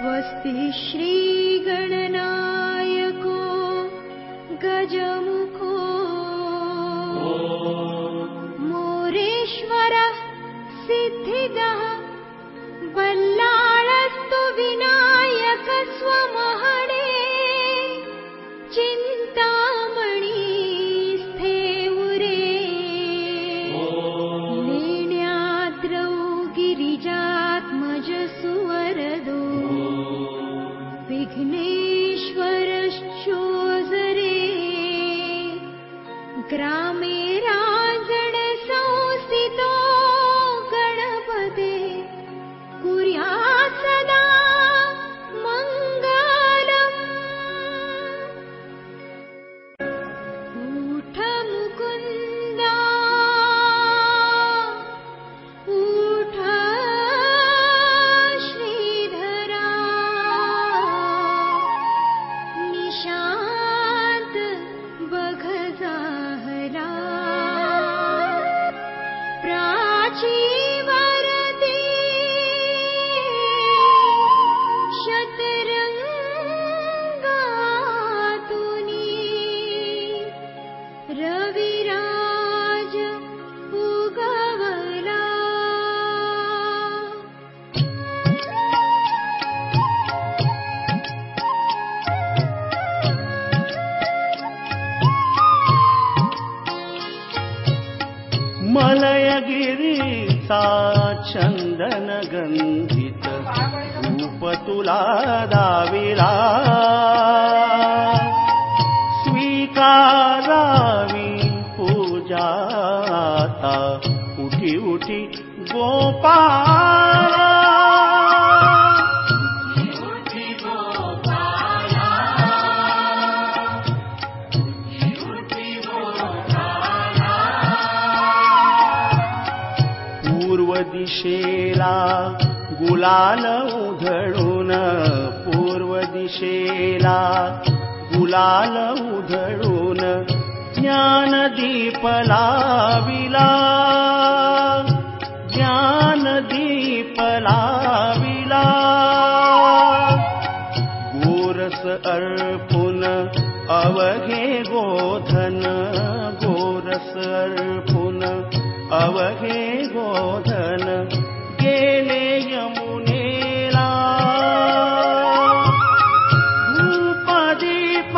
स्वस्ति श्रीगणनायको गजमुखो मोरेश्वरः सिद्धिदः बल्लाळस्तु विनायक स्वमहणे चिन्तामणि स्थेउरे लेण्याद्रौ गिरिजात्मज सुवरदो विघ्नेश्वरश्चोजरे ग्रामे राजन संस्थितो गणपते कुर्यात् सदा मङ्गलम्। उठ मुकुन्दा उठ श्रीधरा निशांत बघ जाहला प्राची वरदी शतरंगातुनी रविराज उगवला। मलयगिरीचा चंदन गंधित रूप तुला दाविला स्वीकारावी पूजाता उठी उठी गोपाला पूर्व दिशेला गुलाल उधळून पूर्व दिशेला गुलाल उधळून ज्ञानदीप लाविला ज्ञानदीप लाविला गोरस अर्पुन अवघे गोधन गोरस अर्पुन अवघे गोधन गेले यमुनेला धूप दीप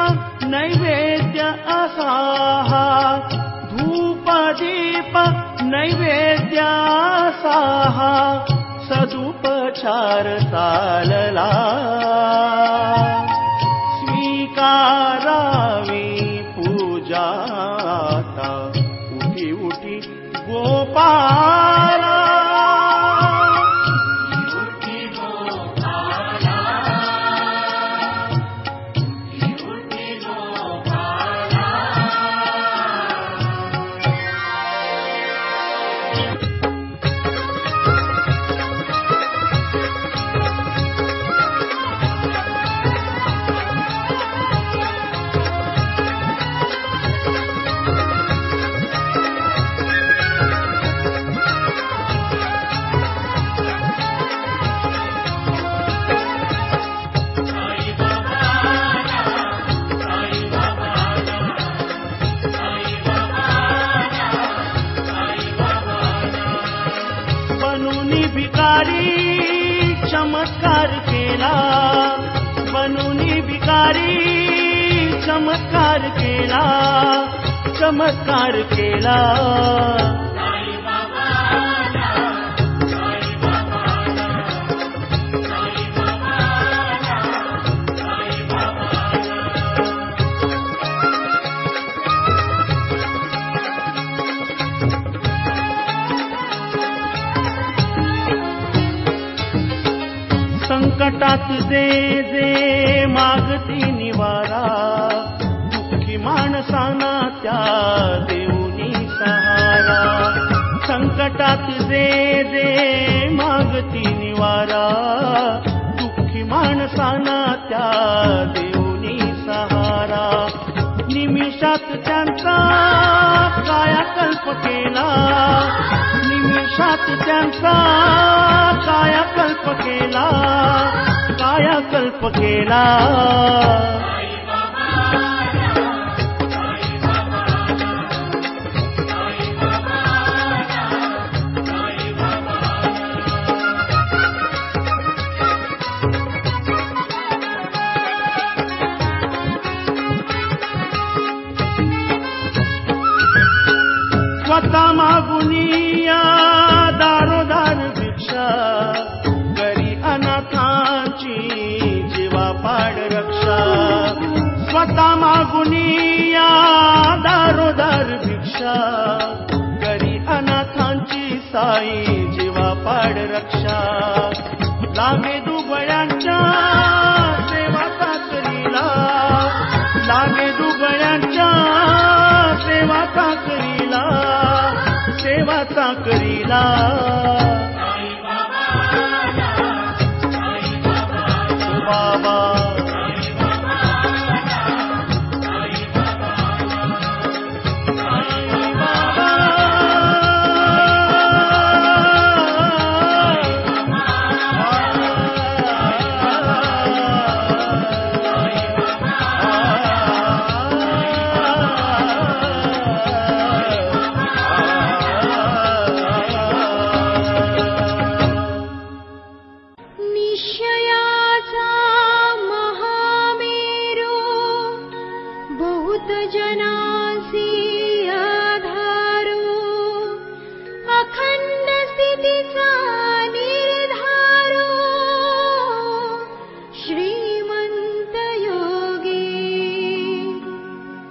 नैवेद्य असाहा धूप दीप नैवेद्य असाहा सदुपचार चालला स्वीकारावी पूजाता उठी उठी गोपाला चमत्कार केला बनूनी भिकारी चमत्कार केला चमत्कार केला संकटात जे जे मागती निवारा दुःखी माणसांना त्या देऊनी सहारा संकटात जे जे मागती निवारा दुःखी माणसांना त्या देऊनी सहारा निमिषात त्यांचा कायाकल्प केला निमिषात त्यांचा कायाकल्प केला केला. स्वतः मागुनिया दारोदार भिक्षा करी अनाथांची जीवापाड रक्षा. स्वतः मागुनिया दारोदार भिक्षा करी अनाथांची साई जीवापाड रक्षा. लागे दुबळ्यांच्या सेवा करीला, लागे दुबळ्यांच्या सेवा करीला, सेवा करीला. बाबा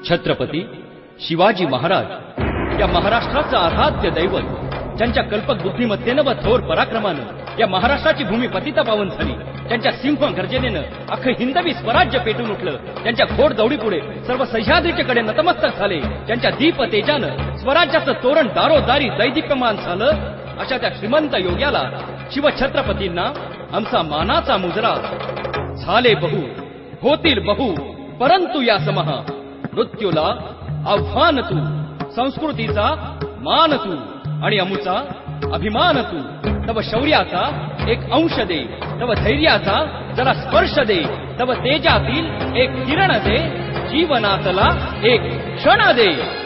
छत्रपती शिवाजी महाराज या महाराष्ट्राचं आराध्य दैवत, ज्यांच्या कल्पक बुद्धिमत्तेनं व थोर पराक्रमानं या महाराष्ट्राची भूमी पतितपावन झाली, ज्यांच्या सिंह गर्जनेनं अख्खं हिंदवी स्वराज्य पेटून उठलं, ज्यांच्या घोड दौडीपुढे सर्व सह्याद्रीच्या कडे नतमस्तक झाले, ज्यांच्या दीप तेजानं स्वराज्याचं तोरण दारोदारी दैदिप्यमान झालं, अशा त्या श्रीमंत योग्याला शिवछत्रपतींना आमचा मानाचा मुजरा. झाले बहु होतील बहु परंतु या समहा, मृत्यूला आव्हान तू, संस्कृतीचा मान तू आणि अमुचा अभिमान तू. तव शौर्याचा एक अंश दे, तव धैर्याचा जरा स्पर्श दे, तव तेजातील एक किरण दे, जीवनातला एक क्षण दे.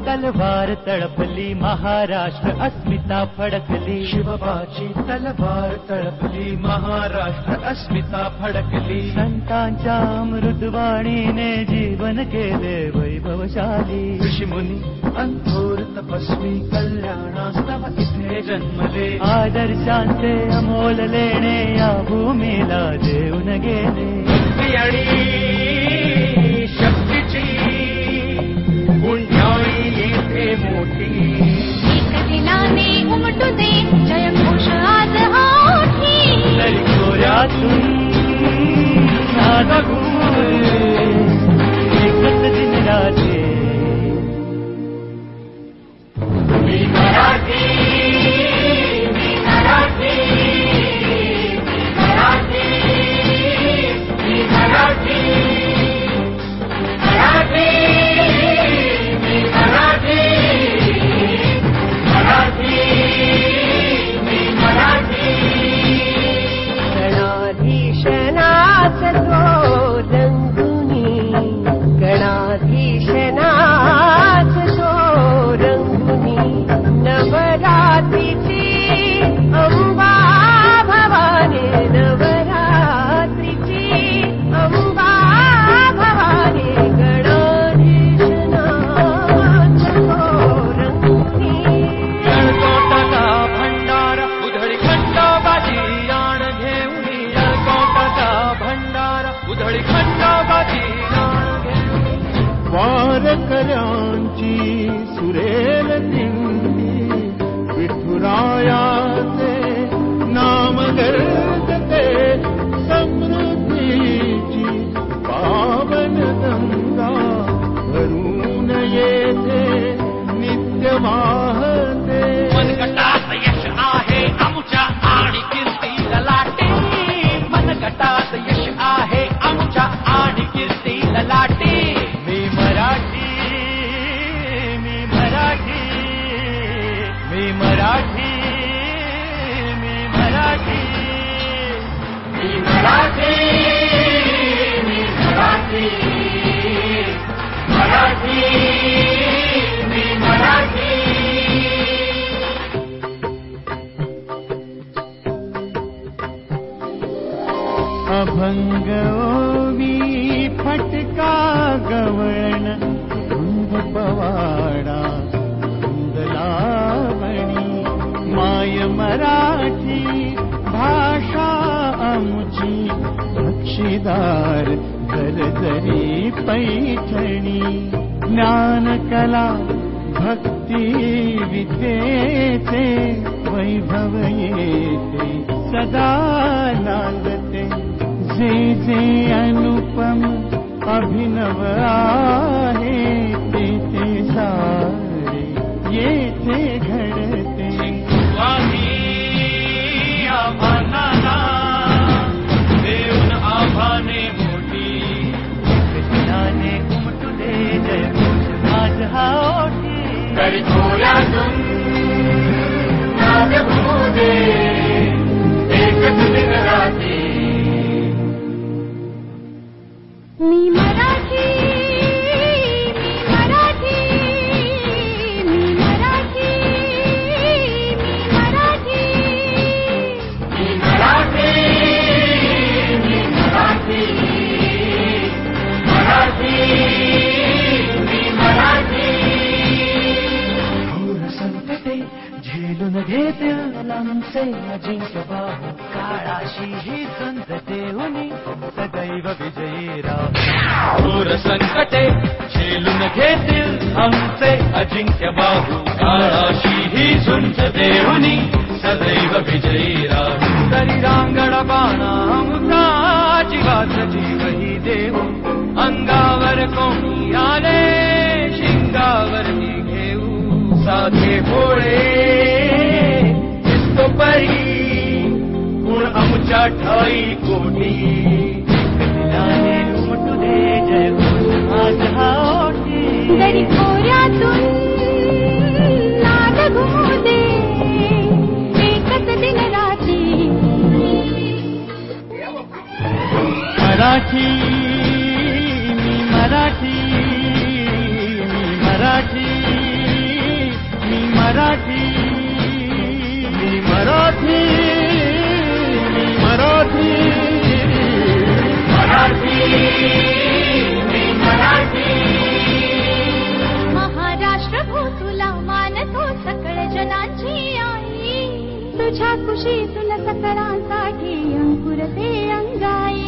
तलवार तळपली महाराष्ट्र अस्मिता फडकली. शिवबाची तलवार तळपली महाराष्ट्र अस्मिता फडकली. संतांच्या अमृतवाणीने जीवन केले वैभवशाली. ऋषीमुनी अंथोर तपस्वी कल्याणास्तव इथे जन्मले. आदर्शांचे अमोल लेणे या भूमीला देऊन गेले. आणि शक्तीची गुंजाळी येथे मोठी. एक दिलाने उमटू दे जयघोष आज ओठी. तरी खोऱ्यात वारकऱ्यांची सुरेल दिंडी विठुरायाचे नाम गर्जते समृद्धीची पावन गंगा भरून येथे नित्य वाहते. मनगटात यश आहे आमच्या आणि कीर्ती ललाटे. मनगटात यश आहे आमच्या आणि कीर्ती ललाटे. मी मराठी, मी मराठी, मी मराठी, मी मराठी, मी मराठी, मी मराठी, मराठी, मी मराठी. अभंग ओवी फटका गवळण धुंद पवाडा धुंदलावणी माय मराठी भाषा आमची बक्षीदार दरदरी पैठणी. ज्ञान कला भक्ती विद्येचे वैभव येते सदा नांदते. जे जे अनुपम अभिनव आहे ते ते सारे येथे घडते. आव्हानाला देऊन आव्हाने मोठी कृष्णाने उमटू दे जय घोष माझा ओठी. तरी थोड्यातून नाद घुमू दे एकच दिन रात्री. मी मराठी, मी मराठी, मी मराठी, मी मराठी, मी मराठी, मी मराठी, मराठी, मी मराठी. घोर संकटे झेलून घेते लांबचे अजिंक्य बाहू काळाशी ही संत देऊनी सदैव विजयी राहू. घोर संकटे झेलून घेतील आमचे अजिंक्य बाहू काळाशी ही झुंज देऊनी सदैव विजयी राहू. तरी रांगड बाणा अमृताची गाथ जीवही देऊ. अंगावर कोणी आले शिंगावर घेऊ. साधे भोळे दिसतो परी गुण आमच्या ठाई कोटी. कृष्णाने उमटू दे जय घोष माझा ओठी. तरी खोऱ्यातून नाद घुमू दे एकच दिन रात्री. मराठी, मी मराठी, मी मराठी, मी मराठी, मी मराठी, मी मराठी, मराठी, मी मराठी. महाराष्ट्र भू तुला मानतो सकळ जनाची आई. तुझ्या कुशीतून सकळांसाठी अंकुरते अंगाई.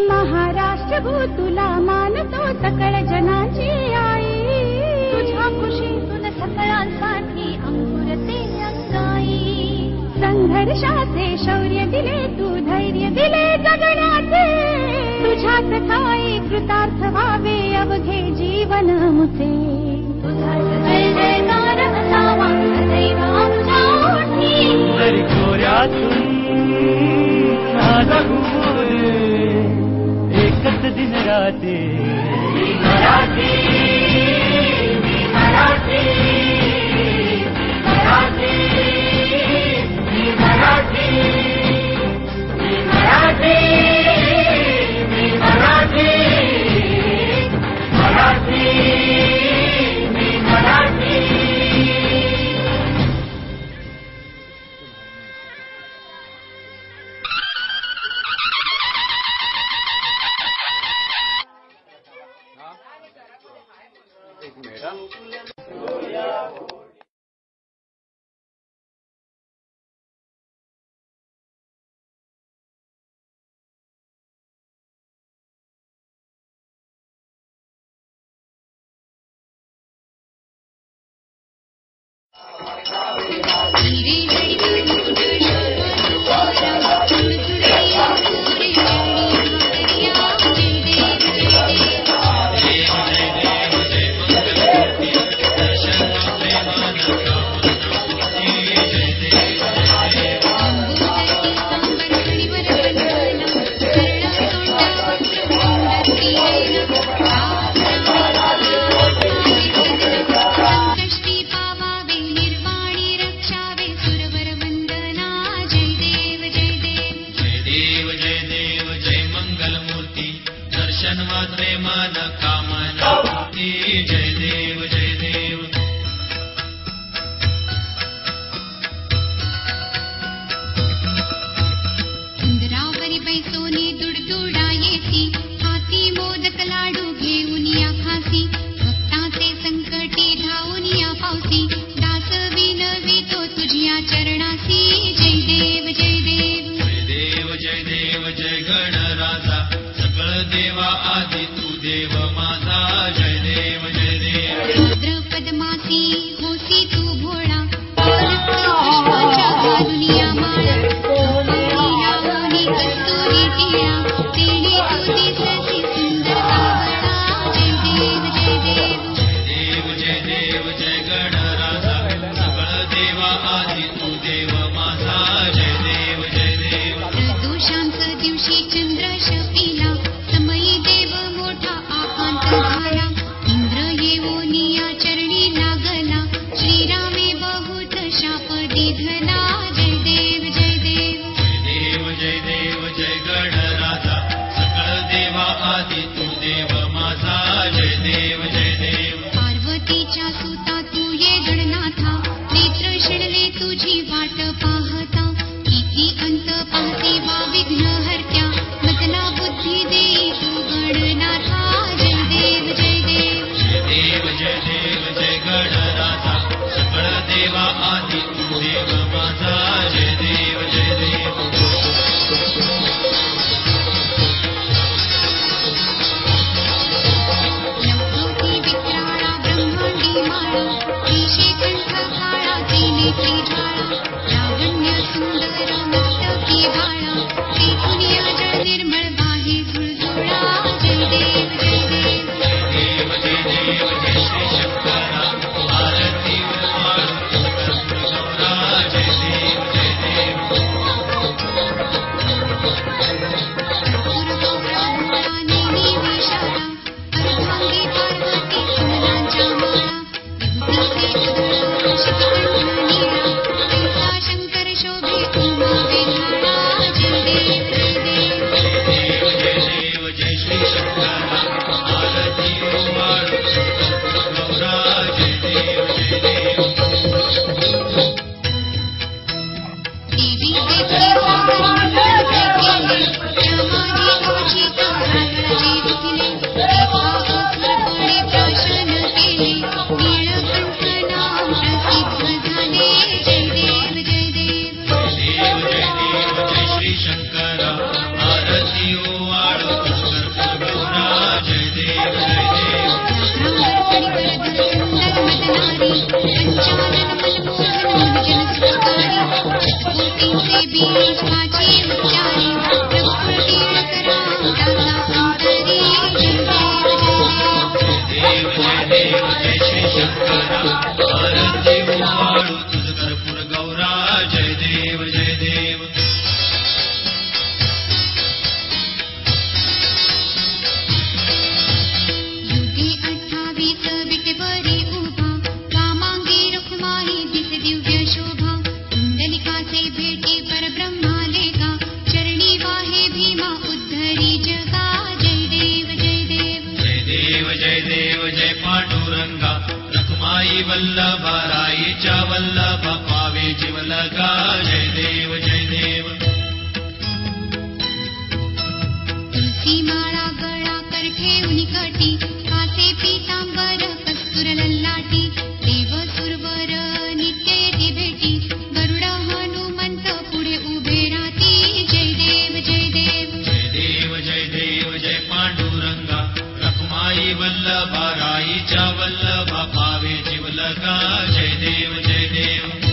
महाराष्ट्र भू तुला मानतो सकळ जनाची आई. तुझ्या कुशीतून सकळांसाठी अंकुरते अंगाई. संघर्षाचे शौर्य दिले तू धैर्य दिले जगण्याचे. तुझ्याच ठाई कृतार्थ व्हावे अवघे जीवन मुचे. तुझाच जय जयकार असावा सदैव आमच्या ओठी. तरी खोऱ्यातून नाद घुमू दे एकच दिन राहते. मी मराठी, मी मराठी, मराठी, मी मराठी, मी मराठी, मी मराठी, मराठी, मी मराठी. वल्लभा राईच्या वल्लभा पावे जीवलगा जय देव जय देव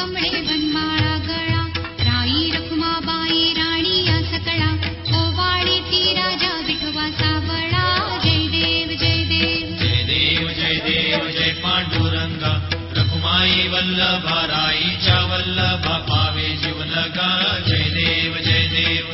कमळे वनमाळा गळा, राई रखुमाबाई राणी या सकळा, ओवाळी ती राजा विठोबा सावळा. जय देव जय देव. जय देव जय देव जय पांडुरंगा, रखुमाई वल्लभा राईच्या वल्लभा पावे जीवलगा. जय देव जय देव.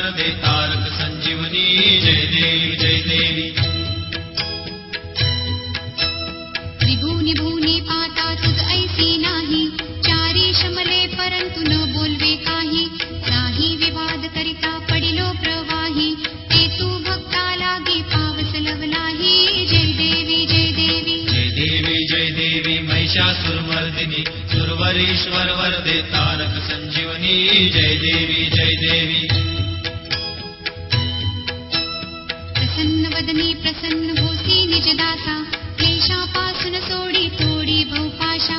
वरदे तारक संजीवनी जय देवी जय देवी त्रिभुवनी भुवनी पाहता तुझ ऐसी नाही चारी शमले परंतु न बोलवे काही नाही विवाद करिता पडिलो प्रवाही ते तू भक्ता लागी पावस लवलाही जय देवी जय देवी जय देवी जय देवी महिषासुरमर्दिनी सुरवरीश्वर वरदे तारक संजीवनी जय देवी जय देवी प्रसन्न वदनी प्रसन्न होसी निजदासा क्लेशापासून सोडी तोडी भवपाशा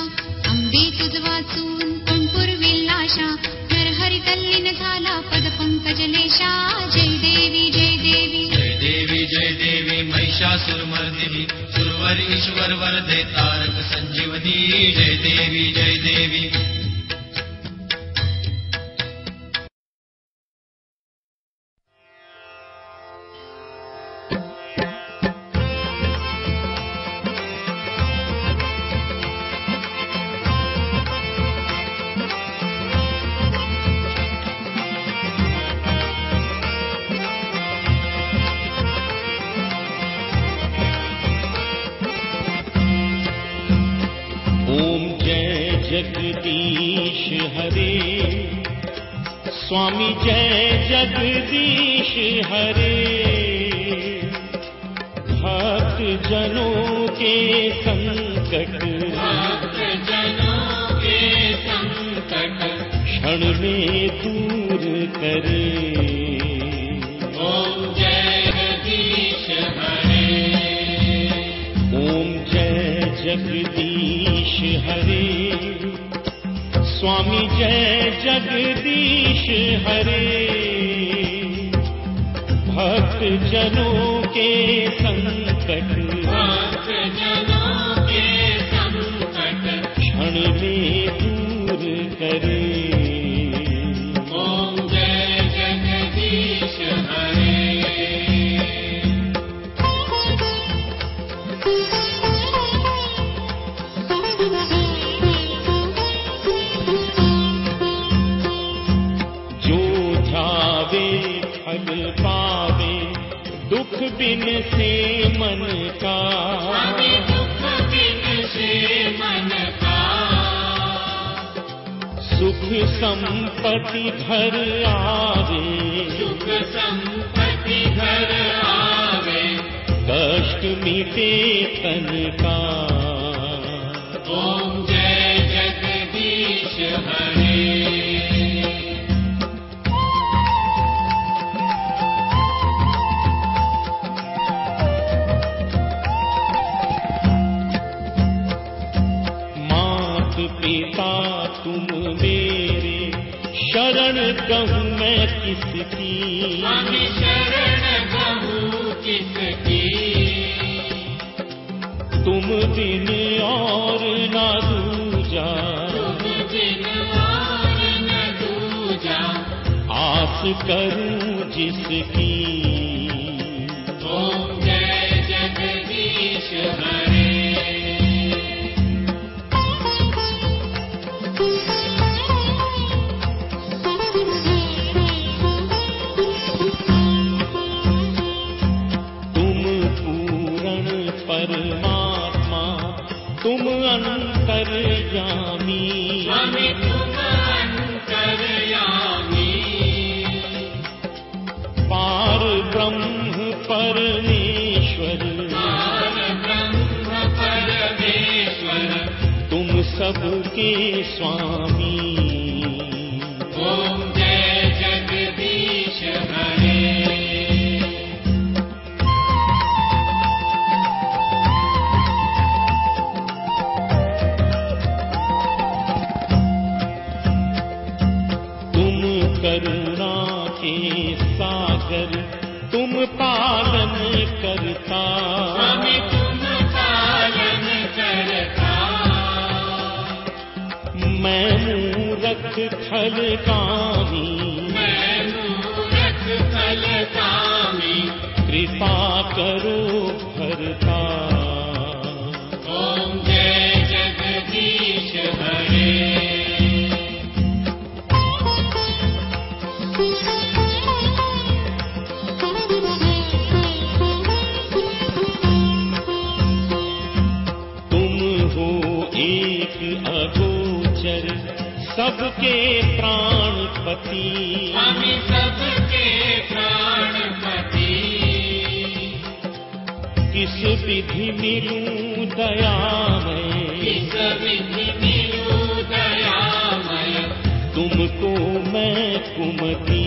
अंबे तुझ वाचून कोण पुरविल आशा नरहरी तल्लीन झाला पद पंकजलेशा जय देवी जय देवी जय देवी जय देवी महिषासुरमर्दिनी सुरवरीश्वर वरदे तारक संजीवनी जय देवी जय देवी जगदीश हरे स्वामी जय जगदीश हरे भक्त जनों के संकट क्षण में दूर करे ओम जय जगदीश हरे ओम जय जगदीश हरे स्वामी जय जगदीश हरे भक्त जनों के संकट क्षण में दूर करे ओम जय जगदीश हरे फल पावे दुख बिन से मन का दुख बिन से मन का सुख संपत्ति घर आवे सुख संपत्ति घर आवे कष्ट मिटे तन का ओम जय जगदीश हरे पिता तुम मेरे शरण कहूँ मैं किसकी स्वामी शरण कहूँ किसकी तुम बिन और ना दूजा तुम बिन और न दूजा आस करूँ जिसकी ओम जय जगदीश हरे परमात्मा तुम अंतर्यामी स्वामी तुम अंतर्यामी पार ब्रह्म परमेश्वर पार ब्रह्म परमेश्वर तुम सबके स्वामी ओम जय जगदीश हरे करुणा के सागर तुम पालन करता स्वामी तुम पालन करता मैं मूरख खलकामी मैं मूरख खलकामी कृपा करो भरता ओम जय जगदीश हरे सबके प्राणपति स्वामी सबके प्राणपति किस विधि मिलूं दयामय किस विधि मिलूं दयामय तुमको मैं कुमति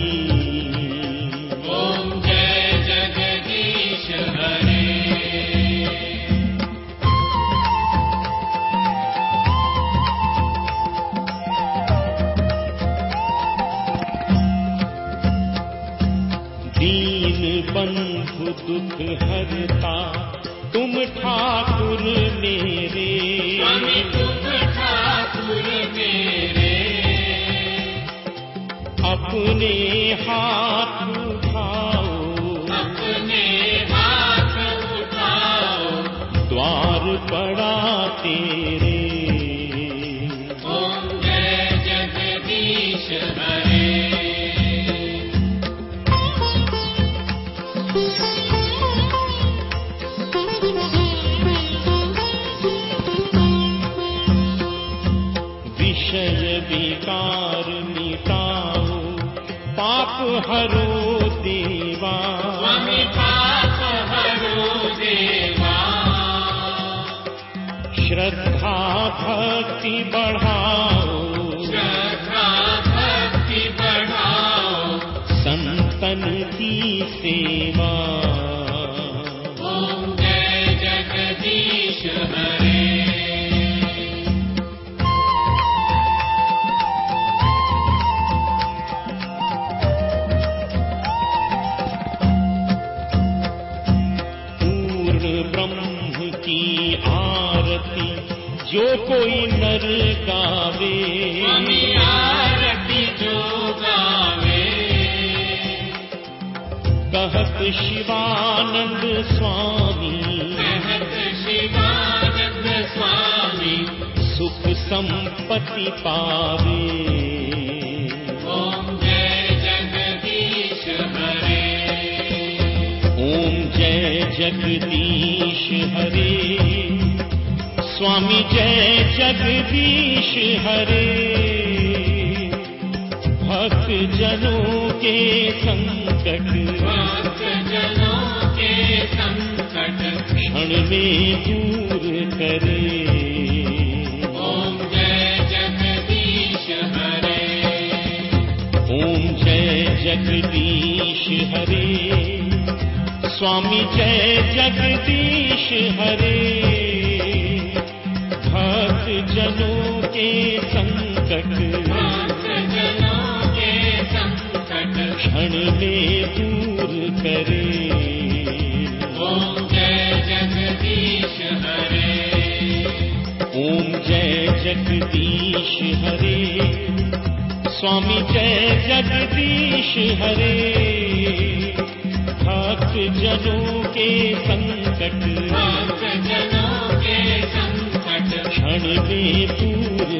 ओम जय जगदीश हरे दीन बंधु दुख हरता तुम ठाकुर मेरे स्वामी तुम ठाकुर मेरे अपने हाथ उठाओ अपने हाथ उठाओ द्वार पड़ा तेरे ओम जय जगदीश हरे विषय विकार मिटाओ पाप हरो देवा स्वामी पाप हरो देवा श्रद्धा भक्ति बढ़ाओ श्रद्धा भक्ति बढ़ाओ संतन की सेवा ओम जय जगदीश हरे ब्रह्म की आरती जो कोई नर गावे स्वामी आरती जो गावे कहत शिवानंद स्वामी कहत शिवानंद स्वामी सुख संपत्ति पावे ओम जय जगदीश हरे ओम जय जगदीश हरे स्वामी जय जगदीश हरे भक्त जनों के संकट भक्त जनों के संकट क्षण में दूर करे ओम जय जगदीश हरे ओम जय जगदीश हरे स्वामी जय जगदीश हरे भक्त जनों के संकट भक्त जनों के संकट क्षण में दूर करे ओम जय जगदीश हरे ओम जय जगदीश हरे स्वामी जय जगदीश हरे भक्त जनों के संकट भक्त जनों के संकट क्षण में दूर